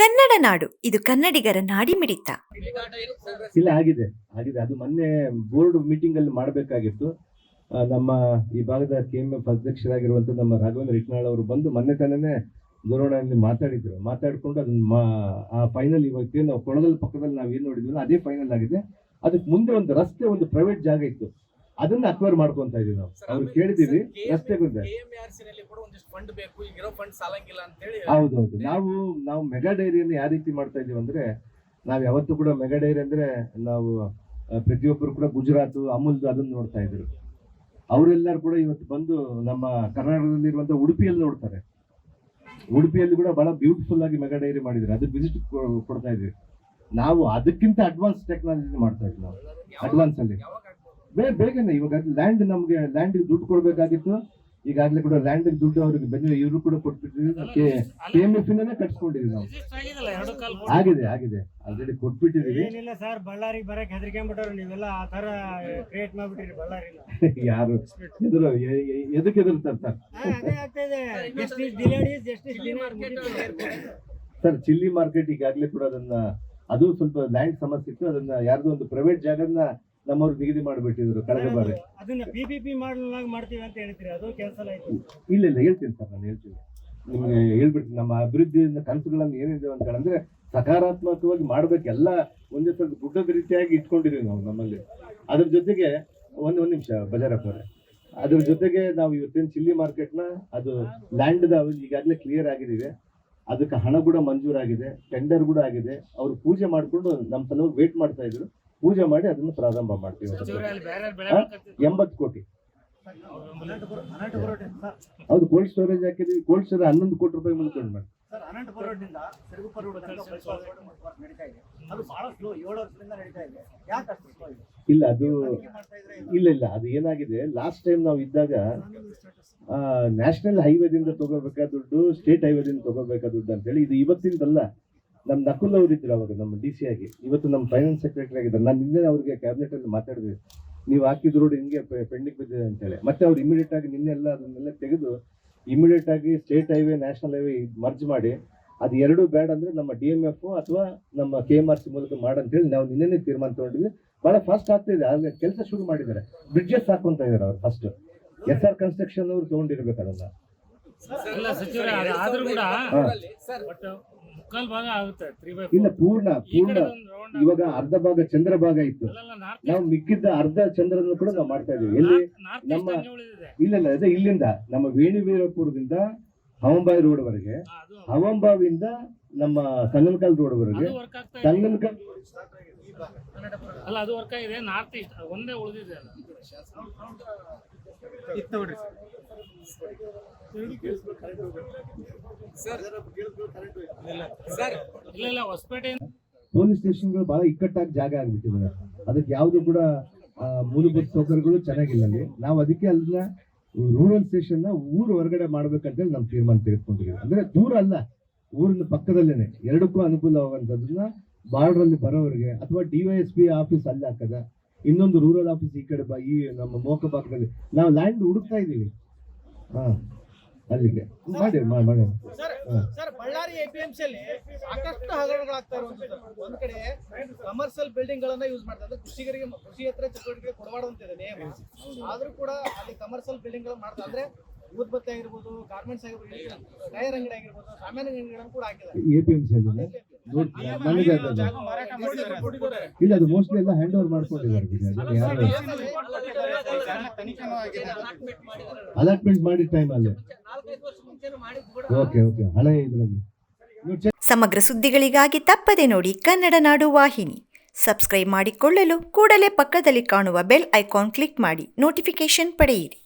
ಕನ್ನಡ ನಾಡು, ಇದು ಕನ್ನಡಿಗರ ನಾಡಿಮಿಡಿತ. ಇಲ್ಲ, ಆಗಿದೆ ಆಗಿದೆ. ಅದು ಮೊನ್ನೆ ಬೋರ್ಡ್ ಮೀಟಿಂಗ್ ಅಲ್ಲಿ ಮಾಡಬೇಕಾಗಿತ್ತು. ನಮ್ಮ ಈ ಭಾಗದ KMF ಅಧ್ಯಕ್ಷರಾಗಿರುವಂತ ನಮ್ಮ ರಾಘವೇಂದ್ರ ಇಟ್ನಾಳ್ ಅವರು ಬಂದು ಮೊನ್ನೆ ತಾನೇ ದೂರವಾಣಿಯಲ್ಲಿ ಮಾತಾಡ್ಕೊಂಡು ಅದನ್ನ ಆ ಫೈನಲ್ ಇವತ್ತೇ ನಾವು ಕೊಳಗಲ್ ಪಕ್ಕದಲ್ಲಿ ನಾವು ಏನ್ ನೋಡಿದ್ವಿ ಅದೇ ಫೈನಲ್ ಆಗಿದೆ. ಅದಕ್ಕೆ ಮುಂದೆ ಒಂದು ರಸ್ತೆ, ಒಂದು ಪ್ರೈವೇಟ್ ಜಾಗ ಇತ್ತು, ಅದನ್ನ ಅಕ್ವೈರ್ ಮಾಡ್ಕೊಂತ ಇದೀವಿ ನಾವು. ಅವ್ರು ಕೇಳಿದೀವಿ ರಸ್ತೆ ಬಂದೆ. ಹೌದೌದು. ನಾವು ಮೆಗಾ ಡೈರಿಯನ್ನು ಯಾವ ರೀತಿ ಮಾಡ್ತಾ ಇದೀವಿ ಅಂದ್ರೆ, ನಾವ್ ಯಾವತ್ತೂ ಕೂಡ ಮೆಗಾ ಡೈರಿ ಅಂದ್ರೆ ನಾವು ಪ್ರತಿಯೊಬ್ಬರು ಕೂಡ ಗುಜರಾತ್ ಅಮೂಲ್ ಅದನ್ನ ನೋಡ್ತಾ ಇದ್ರು. ಅವರೆಲ್ಲರೂ ಕೂಡ ಇವತ್ತು ಬಂದು ನಮ್ಮ ಕರ್ನಾಟಕದಲ್ಲಿರುವಂತ ಉಡುಪಿಯಲ್ಲಿ ನೋಡ್ತಾರೆ. ಉಡುಪಿಯಲ್ಲಿ ಕೂಡ ಬಹಳ ಬ್ಯೂಟಿಫುಲ್ ಆಗಿ ಮೆಗಾ ಡೈರಿ ಮಾಡಿದ್ರು, ಅದಕ್ಕೆ ವಿಸಿಟ್ ಕೊಡ್ತಾ ಇದ್ವಿ. ನಾವು ಅದಕ್ಕಿಂತ ಅಡ್ವಾನ್ಸ್ ಟೆಕ್ನಾಲಜಿ ಮಾಡ್ತಾ ಇದ್ವಿ. ನಾವು ಅಡ್ವಾನ್ಸ್ ಅಲ್ಲಿ ಬೇಗನೆ ಇವಾಗ ಲ್ಯಾಂಡ್, ನಮ್ಗೆ ಲ್ಯಾಂಡ್ ದುಡ್ಡು ಕೊಡ್ಬೇಕಾಗಿತ್ತು. ಈಗಾಗಲೇ ಕೂಡ ಲ್ಯಾಂಡ್ ದುಡ್ಡು ಅವ್ರಿಗೆ ಬೆಂಗಳೂರು ಇವರು ಕೂಡ ಕೊಟ್ಬಿಟ್ಟಿದ್ವಿ. KMF ಇಂದಾನೆ ಕಟ್ಸ್ಕೊಂಡಿದೀವಿ ನಾವು. ಆಗಿದೆ ಆಲ್ರೆಡಿ ಕೊಟ್ಬಿಟ್ಟಿದೀವಿ. ಸರ್ ಬಳ್ಳಾರಿಗೆ ಬರಕ್ ಹೆದರ್ಕೊಂಡ್ಬಿಟ್ಟವ್ರು ನೀವೆಲ್ಲ ಆ ತರ ಕ್ರಿಯೇಟ್ ಮಾಡ್ಬಿಟ್ಟಿರಿ ಬಳ್ಳಾರಿ. ಯಾರು ಎದಕ್ಕೆ ಹೆದರ್ತಾರೆ ಸರ್? ಚಿಲ್ಲಿ ಮಾರ್ಕೆಟ್ ಈಗಾಗಲೇ ಕೂಡ ಅದು ಸ್ವಲ್ಪ ಲ್ಯಾಂಡ್ ಸಮಸ್ಯೆ ಇತ್ತು. ಅದನ್ನ ಯಾರ್ದೋ ಒಂದು ಪ್ರೈವೇಟ್ ಜಾಗನ ನಮ್ಮವ್ರು ನಿಗದಿ ಮಾಡಿಬಿಟ್ಟಿದ್ರು ಕಳೆದ ಬಾರಿ. ಅದನ್ನ PPP ಮಾಡಲಾಗಿ ಮಾಡ್ತೀವಿ ಅಂತ ಹೇಳ್ತೀರಿ, ಅದು ಕ್ಯಾನ್ಸಲ್ ಆಯ್ತು? ಇಲ್ಲ ಹೇಳ್ತೀನಿ ಸರ್, ನಾನು ಹೇಳ್ತೀನಿ ನಿಮ್ಗೆ ಹೇಳ್ಬಿಡ್ತೀನಿ. ನಮ್ಮ ಅಭಿವೃದ್ಧಿ ಕನಸುಗಳನ್ನು ಏನಿದೆ ಅಂತ ಹೇಳಿದ್ರೆ ಸಕಾರಾತ್ಮಕವಾಗಿ ಮಾಡ್ಬೇಕು. ಎಲ್ಲ ಒಂದೇ ಸಲ ಗುಡ್ಡದ ರೀತಿಯಾಗಿ ಇಟ್ಕೊಂಡಿದೀವಿ ನಾವು ನಮ್ಮಲ್ಲಿ. ಅದ್ರ ಜೊತೆಗೆ ಒಂದ್ ನಿಮಿಷ ಬಜಾರಪ್ಪ ಅವರೇ, ಅದ್ರ ಜೊತೆಗೆ ನಾವು ಇವತ್ತೇನು ಚಿಲ್ಲಿ ಮಾರ್ಕೆಟ್ನ ಅದು ಲ್ಯಾಂಡ್ ಈಗಾಗಲೇ ಕ್ಲಿಯರ್ ಆಗಿದ್ದೀವಿ. ಅದಕ್ಕೆ ಹಣ ಕೂಡ ಮಂಜೂರಾಗಿದೆ, ಟೆಂಡರ್ ಕೂಡ ಆಗಿದೆ. ಅವರು ಪೂಜೆ ಮಾಡಿಕೊಂಡು ನಮ್ಮ ಸಲುವಾಗಿ ವೇಟ್ ಮಾಡ್ತಾ ಇದ್ರು. ಪೂಜೆ ಮಾಡಿ ಅದನ್ನು ಪ್ರಾರಂಭ ಮಾಡ್ತೀವಿ. 80 ಕೋಟಿ. ಹೌದು, ಕೋಲ್ಡ್ ಸ್ಟೋರೇಜ್ ಹಾಕಿದ್ವಿ. ಕೋಲ್ಡ್ ಸ್ಟೋರೇಜ್ 11 ಕೋಟಿ ರೂಪಾಯಿ ಮುಂದ್ಕೊಂಡು ಮಾಡಿ. ಇಲ್ಲ ಅದು ಅದು ಏನಾಗಿದೆ, ಲಾಸ್ಟ್ ಟೈಮ್ ನಾವು ಇದ್ದಾಗ ನ್ಯಾಷನಲ್ ಹೈವೇದಿಂದ ತಗೋಬೇಕಾದ ದುಡ್ಡು, ಸ್ಟೇಟ್ ಹೈವೇದಿಂದ ತಗೋಬೇಕಾದ ದುಡ್ಡು ಅಂತ ಹೇಳಿ, ಇದು ಇವತ್ತಿಂದಲ್ಲ. ನಮ್ ನಕುಲ್ ಅವ್ರು ಇದ್ರು ಅವಾಗ ನಮ್ಮ DC ಆಗಿ, ಇವತ್ತು ನಮ್ಮ ಫೈನಾನ್ಸ್ ಸೆಕ್ರೆಟರಿ ಆಗಿದ್ದಾರೆ. ನಾನು ನಿನ್ನೆ ಅವ್ರಿಗೆ ಕ್ಯಾಬಿನೆಟ್ ಅಲ್ಲಿ ಮಾತಾಡಿದ್ವಿ, ನೀವು ಹಾಕಿದ ರೋಡ್ ಹಿಂಗೆ ಪೆಂಡಿಂಗ್ ಬಿದ್ದಿದೆ ಅಂತ ಹೇಳಿ. ಮತ್ತೆ ಅವ್ರು ಇಮಿಡಿಯೇಟ್ ಆಗಿ ನಿನ್ನೆಲ್ಲ ಅದನ್ನೆಲ್ಲ ತೆಗೆದು ಇಮಿಡಿಯೇಟ್ ಆಗಿ state highway national highway merge ಮಾಡಿ, ಅದು ಎರಡು ಬೇಡ ಅಂದ್ರೆ ನಮ್ಮ DMF ಅಥವಾ ನಮ್ಮ KMRC ಮೂಲಕ ಮಾಡಂತೇಳಿ ನಾವು ನಿನ್ನೆ ತೀರ್ಮಾನ ತಗೊಂಡಿದ್ವಿ. ಬಹಳ ಫಾಸ್ಟ್ ಆಗ್ತಾ ಇದೆ, ಅಲ್ಲಿ ಕೆಲಸ ಶುರು ಮಾಡಿದ್ದಾರೆ. ಬ್ರಿಡ್ಜಸ್ ಹಾಕೊಂತ ಇದಾರೆ ಅವ್ರು. ಫಸ್ಟ್ SR ಕನ್ಸ್ಟ್ರಕ್ಷನ್ ಅವ್ರು ತಗೊಂಡಿರ್ಬೇಕು ಅದನ್ನ. ಇಲ್ಲ ಪೂರ್ಣ ಇವಾಗ ಅರ್ಧ ಭಾಗ ಚಂದ್ರಭಾಗ ಇತ್ತು, ನಾವು ಮಿಕ್ಕಿದ್ದ ಅರ್ಧ ಚಂದ್ರನ ಕೂಡ ನಾವು ಮಾಡ್ತಾ ಇದೀವಿ. ಎಲ್ಲಿ ನಮ್ಮ ಇಲ್ಲ ಅದೇ ಇಲ್ಲಿಂದ ನಮ್ಮ ವೇಣಿವೀರಪುರದಿಂದ ಹವಂಬಾಯಿ ರೋಡ್ ವರೆಗೆ, ಹವಂಬಾವಿಂದ ನಮ್ಮ ಸಂಗನಕಾಲ್ ರೋಡ್ ವರೆಗೆ, ಸಂಗನಕಾಲ್ ಅಲ್ಲ ಅದು ವರ್ಕ್ ಆಗಿದೆ. ನಾರ್ತ್ ಈಸ್ಟ್ ಒಂದೇ ಉಳಿದಿದೆ ಅಲ್ಲ ಇತ್ತು ನೋಡ್ರಿ ಇಲ್ಲ ಹೊಸಪೇಟೆ ಪೊಲೀಸ್ ಸ್ಟೇಷನ್ಗಳು ಬಹಳ ಇಕ್ಕಟ್ಟಾಗಿ ಜಾಗ ಆಗ್ಬಿಟ್ಟಿದ್ದಾರೆ. ಅದಕ್ಕೆ ಯಾವ್ದು ಕೂಡ ಮೂಲಭೂತ ಸೌಕರ್ಯಗಳು ಚೆನ್ನಾಗಿಲ್ಲ ಅಲ್ಲಿ. ನಾವು ಅದಕ್ಕೆ ಅಲ್ಲಿನ ರೂರಲ್ ಸ್ಟೇಷನ್ ನ ಊರು ಹೊರಗಡೆ ಮಾಡ್ಬೇಕಂತೇಳಿ ನಾವು ತೀರ್ಮಾನ ತೆಗೆದುಕೊಂಡಿದ್ದೀವಿ. ಅಂದ್ರೆ ದೂರ ಅಲ್ಲ, ಊರಿನ ಪಕ್ಕದಲ್ಲೇನೆ, ಎರಡಕ್ಕೂ ಅನುಕೂಲವಾಗುವಂತದನ್ನ ಬಾರ್ಡರ್ ಅಲ್ಲಿ ಬರೋವರಿಗೆ, ಅಥವಾ DYSP ಆಫೀಸ್ ಅಲ್ಲಿ ಹಾಕದ, ಇನ್ನೊಂದು ರೂರಲ್ ಆಫೀಸ್ ಈ ಕಡೆ ಈ ನಮ್ಮ ಮೋಕ ಭಾಗದಲ್ಲಿ ನಾವು ಲ್ಯಾಂಡ್ ಹುಡುಕ್ತಾ ಇದೀವಿ. ಅಲ್ಲಿಗೆ ಮಾಡಿ ಸರ್, ಬಳ್ಳಾರಿ APMC ಅಲ್ಲಿ ಸಾಕಷ್ಟು ಹಗರಣಗಳಾಗ್ತಾ ಇರುವಂತದ್ದು. ಒಂದ್ ಕಡೆ ಕಮರ್ಷಿಯಲ್ ಬಿಲ್ಡಿಂಗ್ ಗಳನ್ನ ಯೂಸ್ ಮಾಡ್ತಾ ಇದ್ದಾರೆ, ಕೃಷಿಯೇತರ ಚಟುವಟಿಕೆ ಕೊಡಬಾರ್ದಂತಿದೆ ನಿಯಮ. ಆದ್ರೂ ಕೂಡ ಅಲ್ಲಿ ಕಮರ್ಷಿಯಲ್ ಬಿಲ್ಡಿಂಗ್ ಗಳು ಮಾಡ್ತಾ, ಅಂದ್ರೆ ಊದ್ಬತ್ತಿ ಆಗಿರ್ಬೋದು, ಗಾರ್ಮೆಂಟ್ಸ್ ಆಗಿರ್ಬೋದು, ಟೈರ್ ಅಂಗಡಿ ಆಗಿರ್ಬೋದು, ಸಾಮಾನ್ಯ ಅಂಗಡಿಗಳನ್ನು ಕೂಡ ಹಾಕಿದ್ದಾರೆ APMC ಅಲ್ಲಿ. ಇಲ್ಲ, ಅದು ಮೋಸ್ಟ್ಲಿ ಎಲ್ಲ ಹ್ಯಾಂಡ್ ಓವರ್ ಮಾಡ್ಕೊಂಡಿದ್ದಾರೆ. ಅಲಾಟ್ಮೆಂಟ್ ಮಾಡಿದ ಟೈಮ್ ಅಲ್ಲಿ. ಓಕೆ ಹಳೆ ಇದರಲ್ಲಿ. ಸಮಗ್ರ ಸುದ್ದಿಗಳಿಗಾಗಿ ತಪ್ಪದೆ ನೋಡಿ ಕನ್ನಡ ನಾಡು ವಾಹಿನಿ. ಸಬ್ಸ್ಕ್ರೈಬ್ ಮಾಡಿಕೊಳ್ಳಲು ಕೂಡಲೇ ಪಕ್ಕದಲ್ಲಿ ಕಾಣುವ ಬೆಲ್ ಐಕಾನ್ ಕ್ಲಿಕ್ ಮಾಡಿ ನೋಟಿಫಿಕೇಶನ್ ಪಡೆಯಿರಿ.